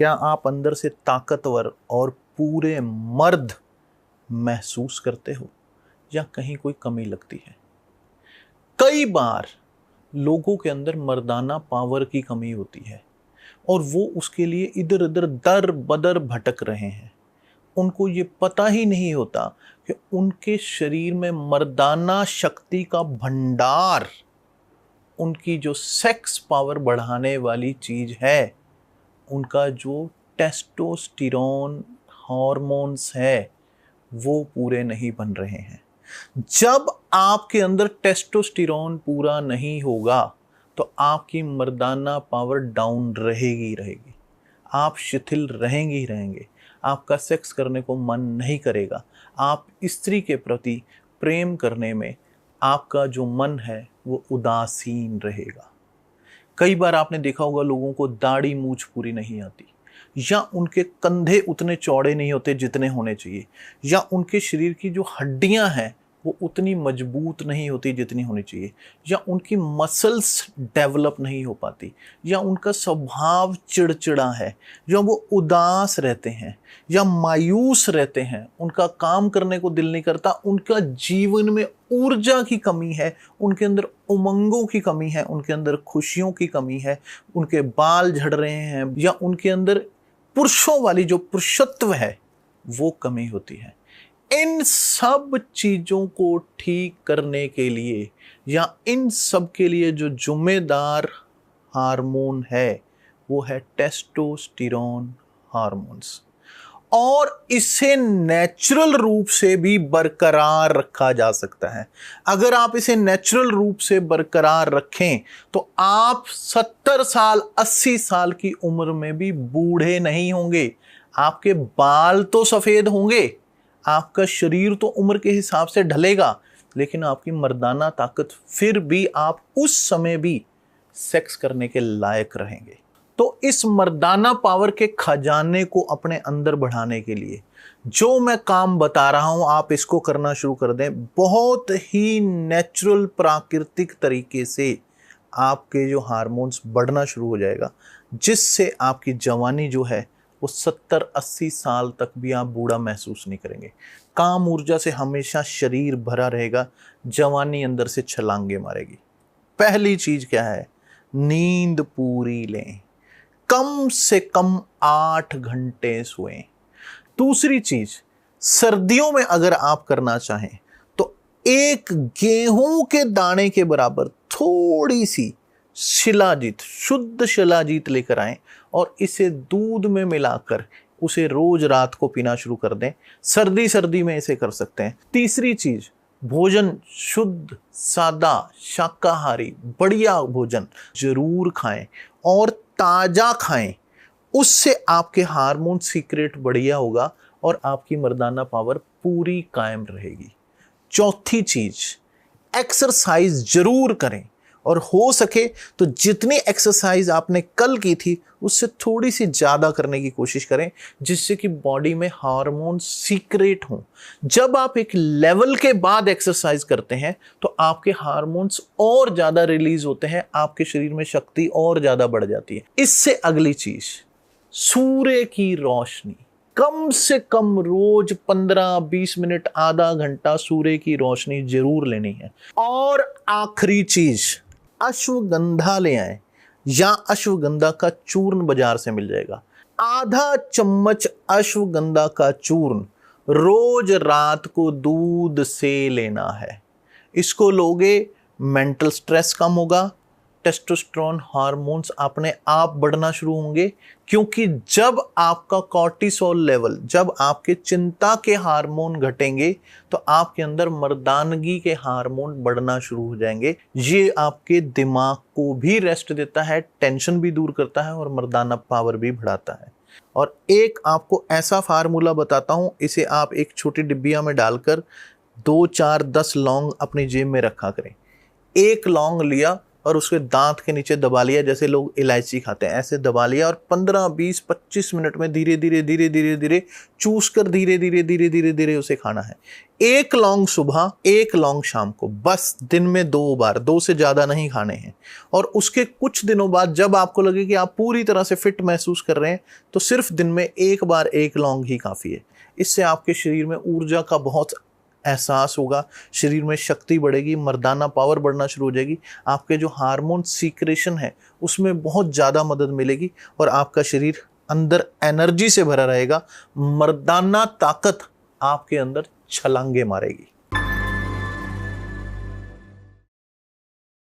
क्या आप अंदर से ताकतवर और पूरे मर्द महसूस करते हो या कहीं कोई कमी लगती है? कई बार लोगों के अंदर मर्दाना पावर की कमी होती है और वो उसके लिए इधर उधर दर बदर भटक रहे हैं। उनको ये पता ही नहीं होता कि उनके शरीर में मर्दाना शक्ति का भंडार, उनकी जो सेक्स पावर बढ़ाने वाली चीज है, उनका जो टेस्टोस्टेरोन हार्मोन्स है, वो पूरे नहीं बन रहे हैं। जब आपके अंदर टेस्टोस्टेरोन पूरा नहीं होगा तो आपकी मर्दाना पावर डाउन रहेगी रहेगी, आप शिथिल रहेंगे ही रहेंगे, आपका सेक्स करने को मन नहीं करेगा, आप स्त्री के प्रति प्रेम करने में आपका जो मन है वो उदासीन रहेगा। कई बार आपने देखा होगा लोगों को दाढ़ी मूछ पूरी नहीं आती, या उनके कंधे उतने चौड़े नहीं होते जितने होने चाहिए, या उनके शरीर की जो हड्डियां हैं वो उतनी मजबूत नहीं होती जितनी होनी चाहिए, या उनकी मसल्स डेवलप नहीं हो पाती, या उनका स्वभाव चिड़चिड़ा है, या वो उदास रहते हैं या मायूस रहते हैं, उनका काम करने को दिल नहीं करता, उनका जीवन में ऊर्जा की कमी है, उनके अंदर उमंगों की कमी है, उनके अंदर खुशियों की कमी है, उनके बाल झड़ रहे हैं, या उनके अंदर पुरुषों वाली जो पुरुषत्व है वो कमी होती है। इन सब चीजों को ठीक करने के लिए या इन सब के लिए जो जिम्मेदार हार्मोन है वो है टेस्टोस्टेरोन हार्मोन्स, और इसे नेचुरल रूप से भी बरकरार रखा जा सकता है। अगर आप इसे नेचुरल रूप से बरकरार रखें तो आप 70 साल 80 साल की उम्र में भी बूढ़े नहीं होंगे। आपके बाल तो सफेद होंगे, आपका शरीर तो उम्र के हिसाब से ढलेगा, लेकिन आपकी मर्दाना ताकत फिर भी आप उस समय भी सेक्स करने के लायक रहेंगे। तो इस मर्दाना पावर के खजाने को अपने अंदर बढ़ाने के लिए जो मैं काम बता रहा हूं, आप इसको करना शुरू कर दें। बहुत ही नेचुरल प्राकृतिक तरीके से आपके जो हार्मोन्स बढ़ना शुरू हो जाएगा, जिससे आपकी जवानी जो है वो 70-80 साल तक भी आप बूढ़ा महसूस नहीं करेंगे। काम ऊर्जा से हमेशा शरीर भरा रहेगा, जवानी अंदर से छलांगे मारेगी। पहली चीज क्या है? नींद पूरी लें, कम से कम 8 घंटे सोएं। दूसरी चीज, सर्दियों में अगर आप करना चाहें तो एक गेहूं के दाने के बराबर थोड़ी सी शिलाजीत, शुद्ध शिलाजीत लेकर आएं और इसे दूध में मिलाकर उसे रोज रात को पीना शुरू कर दें। सर्दी में इसे कर सकते हैं। तीसरी चीज, भोजन शुद्ध सादा शाकाहारी बढ़िया भोजन जरूर खाएं और ताजा खाएं, उससे आपके हार्मोन सीक्रेट बढ़िया होगा और आपकी मर्दाना पावर पूरी कायम रहेगी। चौथी चीज, एक्सरसाइज जरूर करें, और हो सके तो जितनी एक्सरसाइज आपने कल की थी उससे थोड़ी सी ज़्यादा करने की कोशिश करें, जिससे कि बॉडी में हार्मोन सीक्रेट हों। जब आप एक लेवल के बाद एक्सरसाइज करते हैं तो आपके हार्मोन्स और ज़्यादा रिलीज होते हैं, आपके शरीर में शक्ति और ज़्यादा बढ़ जाती है। इससे अगली चीज़, सूर्य की रोशनी। कम से कम रोज 15-20 मिनट, आधा घंटा सूर्य की रोशनी जरूर लेनी है। और आखिरी चीज, अश्वगंधा ले आए, या अश्वगंधा का चूर्ण बाजार से मिल जाएगा। आधा चम्मच अश्वगंधा का चूर्ण रोज रात को दूध से लेना है। इसको लोगे, मेंटल स्ट्रेस कम होगा, टेस्टोस्टेरोन हार्मोन्स अपने आप बढ़ना शुरू होंगे, क्योंकि जब आपका कॉर्टिसोल लेवल, जब आपके चिंता के हार्मोन घटेंगे तो आपके अंदर मर्दानगी के हार्मोन बढ़ना शुरू हो जाएंगे। ये आपके दिमाग को भी रेस्ट देता है, टेंशन भी दूर करता है और मर्दाना पावर भी बढ़ाता है। और एक आपको ऐसा फार्मूला बताता हूं, इसे आप एक छोटी डिब्बिया में डालकर 2, 4, 10 लौंग अपनी जेब में रखा करें। एक लौंग लिया, और उसके दांत के नीचे दबा लिया, जैसे लोग इलायची खाते हैं ऐसे दबा लिया, और 15 20 25 मिनट में धीरे धीरे धीरे धीरे धीरे चूस कर धीरे धीरे धीरे धीरे धीरे उसे खाना है। 1 लौंग सुबह, 1 लौंग शाम को, बस दिन में 2 बार, 2 से ज्यादा नहीं खाने हैं। और उसके कुछ दिनों बाद जब आपको लगे कि आप पूरी तरह से फिट महसूस कर रहे हैं, तो सिर्फ दिन में 1 बार 1 लौंग ही काफी है। इससे आपके शरीर में ऊर्जा का बहुत एहसास होगा, शरीर में शक्ति बढ़ेगी, मर्दाना पावर बढ़ना शुरू हो जाएगी, आपके जो हार्मोन सीक्रेशन है उसमें बहुत ज़्यादा मदद मिलेगी, और आपका शरीर अंदर एनर्जी से भरा रहेगा, मर्दाना ताकत आपके अंदर छलांगे मारेगी।